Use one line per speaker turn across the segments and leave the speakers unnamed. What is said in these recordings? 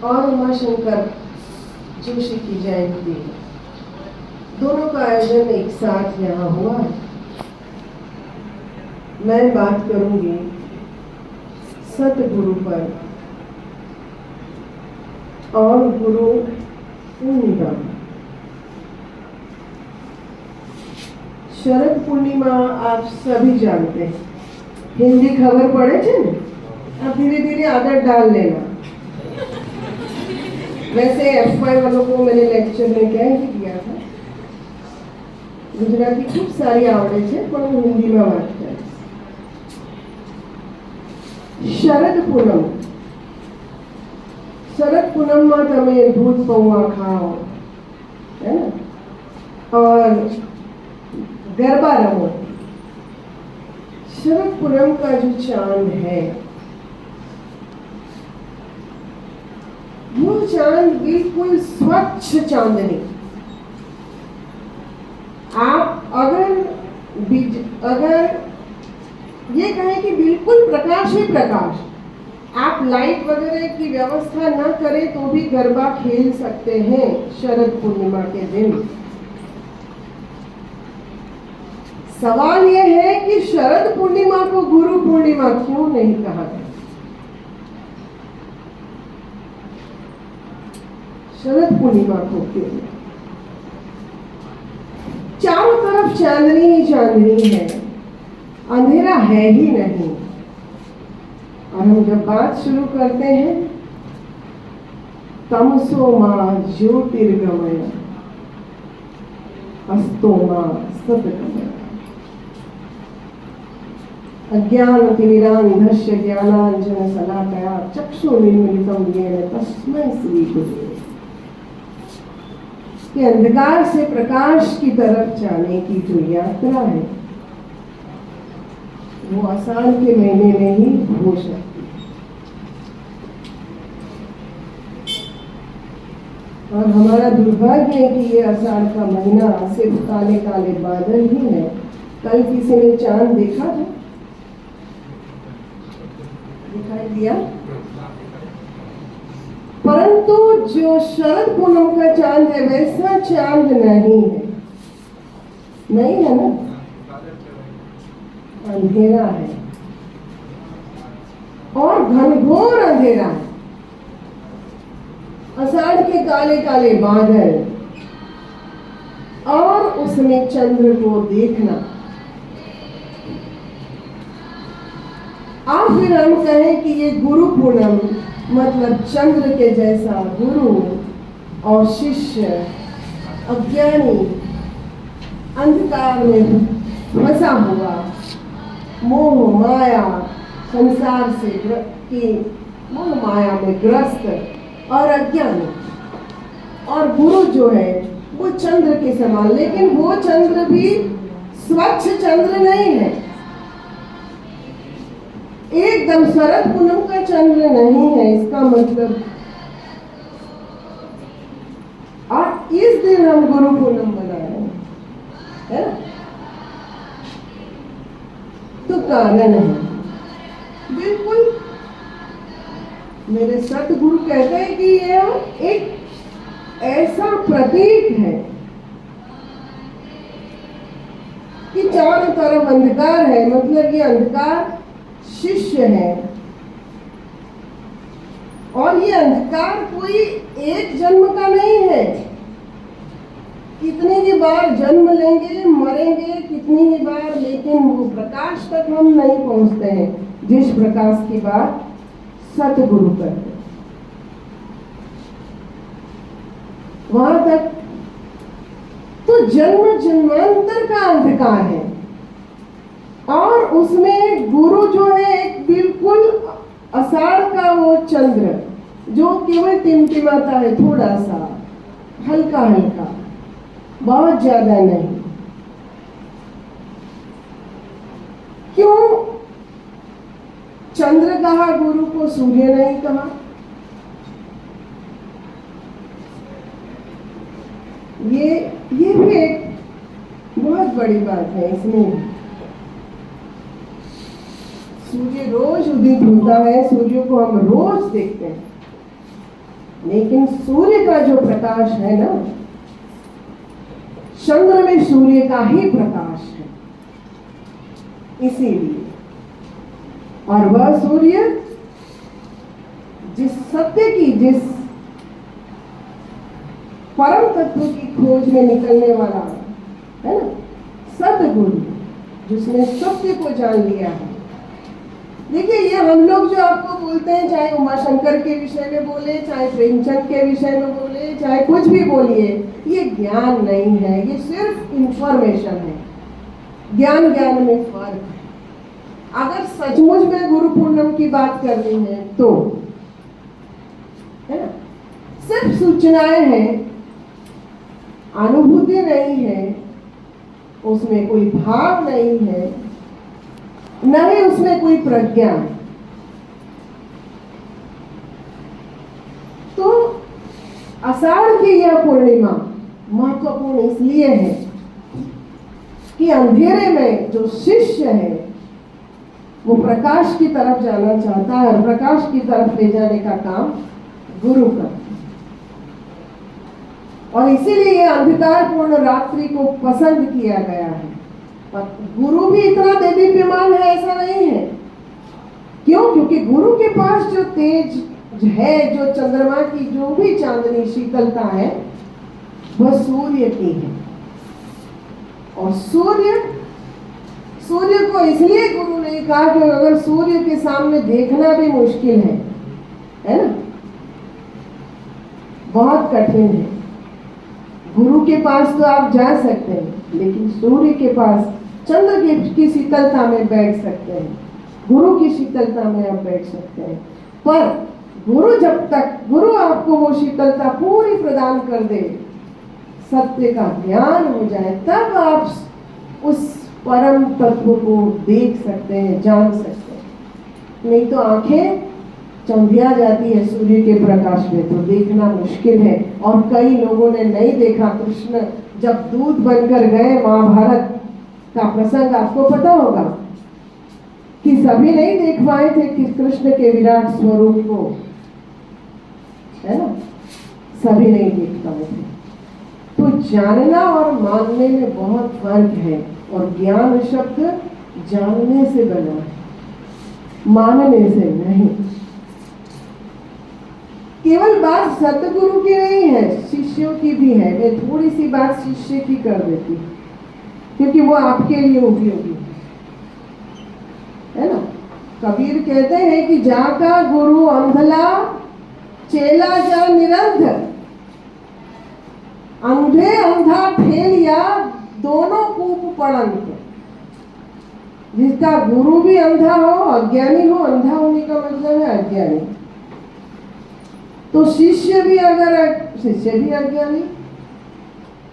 और उमाशंकर जोशी की जयंती, दोनों का आयोजन एक साथ यहाँ हुआ है। मैं बात करूंगी सतगुरु पर और गुरु पूर्णिमा। शरद पूर्णिमा आप सभी जानते हैं, हिंदी खबर पढ़े थे ना, अब धीरे धीरे आदत डाल लेना। वैसे F5 वालों को मैंने लेक्चर में क्या ही किया था, गुजराती खूब सारी आवड़े छे पण हूँ हिंदी में बात करें। शरद पूनम, शरद पूनम में तमे दूध पौवा खाओ है ना, और गरबा रमो। शरद पूनम का जो चांद है वो चांद बिल्कुल स्वच्छ चांदनी। आप अगर ये कहें कि बिल्कुल प्रकाश ही प्रकाश, आप लाइट वगैरह की व्यवस्था न करें तो भी गरबा खेल सकते हैं शरद पूर्णिमा के दिन। सवाल यह है कि शरद पूर्णिमा को गुरु पूर्णिमा क्यों नहीं कहा गया? शरद पूर्णिमा को क्यों? चारों तरफ चांदनी ही चांदनी है, अंधेरा है ही नहीं। और हम जब बात शुरू करते हैं, तमसो मां ज्योतिर्गमय अस्तो मां सतगमय अज्ञानतिमिरान्धस्य ज्ञानाञ्जनशलाकया चक्षुरुन्मीलितं येन तस्मै श्रीगुरवे। कि अंधकार से प्रकाश की तरफ जाने की जो यात्रा है वो आषाढ़ के महीने में ही हो सकती है। और हमारा दुर्भाग्य है कि ये आषाढ़ का महीना सिर्फ काले काले बादल ही है। कल किसी ने चांद देखा था? दिखाई दिया? परंतु जो शरद पूनम का चांद है वैसा चांद नहीं है, नहीं है ना, अंधेरा है और घनघोर अंधेरा है। आषाढ़ के काले काले बादल और उसमें चंद्र को देखना। और फिर हम कहें कि ये गुरु पूनम, मतलब चंद्र के जैसा गुरु और शिष्य अज्ञानी अंधकार में फंसा हुआ, मोह माया संसार से मोह माया में ग्रस्त और अज्ञानी, और गुरु जो है वो चंद्र के समान, लेकिन वो चंद्र भी स्वच्छ चंद्र नहीं है, एकदम शरद पूनम का चंद्र नहीं है। इसका मतलब और इस दिन हम गुरु पूनम मना रहे हैं, तो कारण है बिल्कुल। मेरे सतगुरु कहते हैं कि यह एक ऐसा प्रतीक है कि चारों तरफ अंधकार है, मतलब ये अंधकार शिष्य है। और ये अंधकार कोई एक जन्म का नहीं है, कितनी ही बार जन्म लेंगे मरेंगे कितनी ही बार, लेकिन वो प्रकाश तक हम नहीं पहुंचते हैं जिस प्रकाश की बात सतगुरु करते, वहां तक तो जन्म जन्मांतर का अंधकार है। और उसमें गुरु जो है एक बिल्कुल आषाढ़ का वो चंद्र जो केवल टिमटिमाता है, थोड़ा सा हल्का हल्का, बहुत ज्यादा नहीं। क्यों चंद्र कहा गुरु को, सूर्य नहीं कहा? ये भी एक बहुत बड़ी बात है। इसमें सूर्य रोज उदित होता है, सूर्य को हम रोज देखते हैं, लेकिन सूर्य का जो प्रकाश है ना, चंद्र में सूर्य का ही प्रकाश है, इसीलिए। और वह सूर्य जिस सत्य की, जिस परम तत्व की खोज में निकलने वाला है ना, सतगुरु, जिसने सत्य को जान लिया है। देखिए, ये हम लोग जो आपको बोलते हैं, चाहे उमाशंकर के विषय में बोले, चाहे प्रेमचंद के विषय में बोले, चाहे कुछ भी बोलिए, ये ज्ञान नहीं है, ये सिर्फ इंफॉर्मेशन है। ज्ञान ज्ञान में फर्क है। अगर सचमुच में गुरु पूर्णिमा की बात करनी है तो, है ना, सिर्फ सूचनाएं हैं, अनुभूति नहीं है, उसमें कोई भाव नहीं है, न ही उसमें कोई प्रज्ञा है। तो आषाढ़ की यह पूर्णिमा महत्वपूर्ण इसलिए है कि अंधेरे में जो शिष्य है वो प्रकाश की तरफ जाना चाहता है, और प्रकाश की तरफ ले जाने का काम गुरु करता है। और इसीलिए अंधकारपूर्ण रात्रि को पसंद किया गया है। पर गुरु भी इतना देदीप्यमान है ऐसा नहीं है। क्यों? क्योंकि गुरु के पास जो तेज है, जो चंद्रमा की जो भी चांदनी शीतलता है, वह सूर्य की है। और सूर्य को इसलिए गुरु ने कहा कि अगर सूर्य के सामने देखना भी मुश्किल है ना, बहुत कठिन है। गुरु के पास तो आप जा सकते हैं, लेकिन सूर्य के पास चंद्र की शीतलता में बैठ सकते हैं, गुरु की शीतलता में आप बैठ सकते हैं। पर गुरु आपको वो शीतलता पूरी प्रदान कर दे, सत्य का ज्ञान हो जाए, तब आप उस परम तत्व को देख सकते हैं, जान सकते हैं। नहीं तो आंखें चंधिया जाती है सूर्य के प्रकाश में, तो देखना मुश्किल है। और कई लोगों ने नहीं देखा। कृष्ण जब दूत बनकर गए, महाभारत का प्रसंग आपको पता होगा कि सभी नहीं देख पाए थे कि कृष्ण के विराट स्वरूप को, है ना, सभी नहीं देख पाए थे। तो जानना और मानने में बहुत फर्क है। और ज्ञान शब्द जानने से बना है, मानने से नहीं। केवल बात सतगुरु की नहीं है, शिष्यों की भी है। मैं थोड़ी सी बात शिष्य की कर देती हूँ, क्योंकि वो आपके लिए उपयोगी है ना। कबीर कहते हैं कि जाका गुरु अंधला, चेला जा निरंध, अंधे अंधा ठेलिया, दोनों कूप पड़ंत। जिसका गुरु भी अंधा हो, अज्ञानी हो, अंधा होने का मतलब है अज्ञानी, तो शिष्य भी अज्ञानी,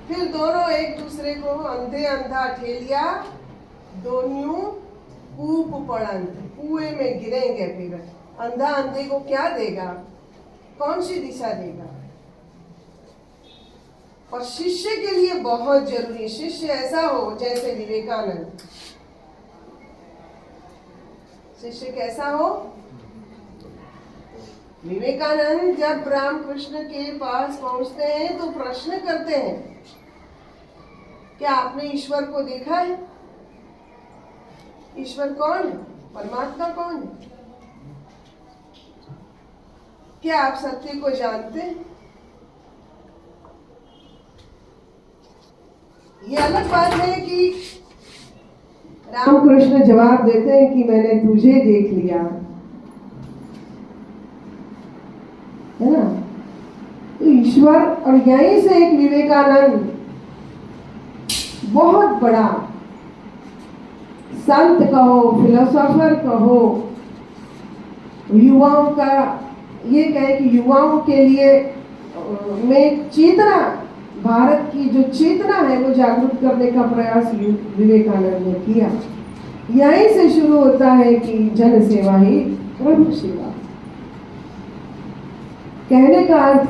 फिर दोनों एक दूसरे को अंधे अंधा ठेलिया, दोनों कूप पड़ंत, कुएं में गिरेंगे। फिर अंधा अंधे को क्या देगा, कौन सी दिशा देगा। और शिष्य के लिए बहुत जरूरी, शिष्य ऐसा हो जैसे विवेकानंद। शिष्य कैसा हो? विवेकानंद जब रामकृष्ण के पास पहुंचते हैं तो प्रश्न करते हैं, क्या आपने ईश्वर को देखा है? ईश्वर कौन है? परमात्मा कौन है? क्या आप सत्य को जानते हैं? ये अलग बात है कि रामकृष्ण जवाब देते हैं कि मैंने तुझे देख लिया, है ना। तो ईश्वर, और यहीं से एक विवेकानंद बहुत बड़ा संत कहो, फिलोसोफर कहो, युवाओं का ये कहे कि युवाओं के लिए में चेतना, भारत की जो चेतना है वो जागरूक करने का प्रयास विवेकानंद ने किया। यहीं से शुरू होता है कि जन सेवा ही प्रभु सेवा। कहने का अर्थ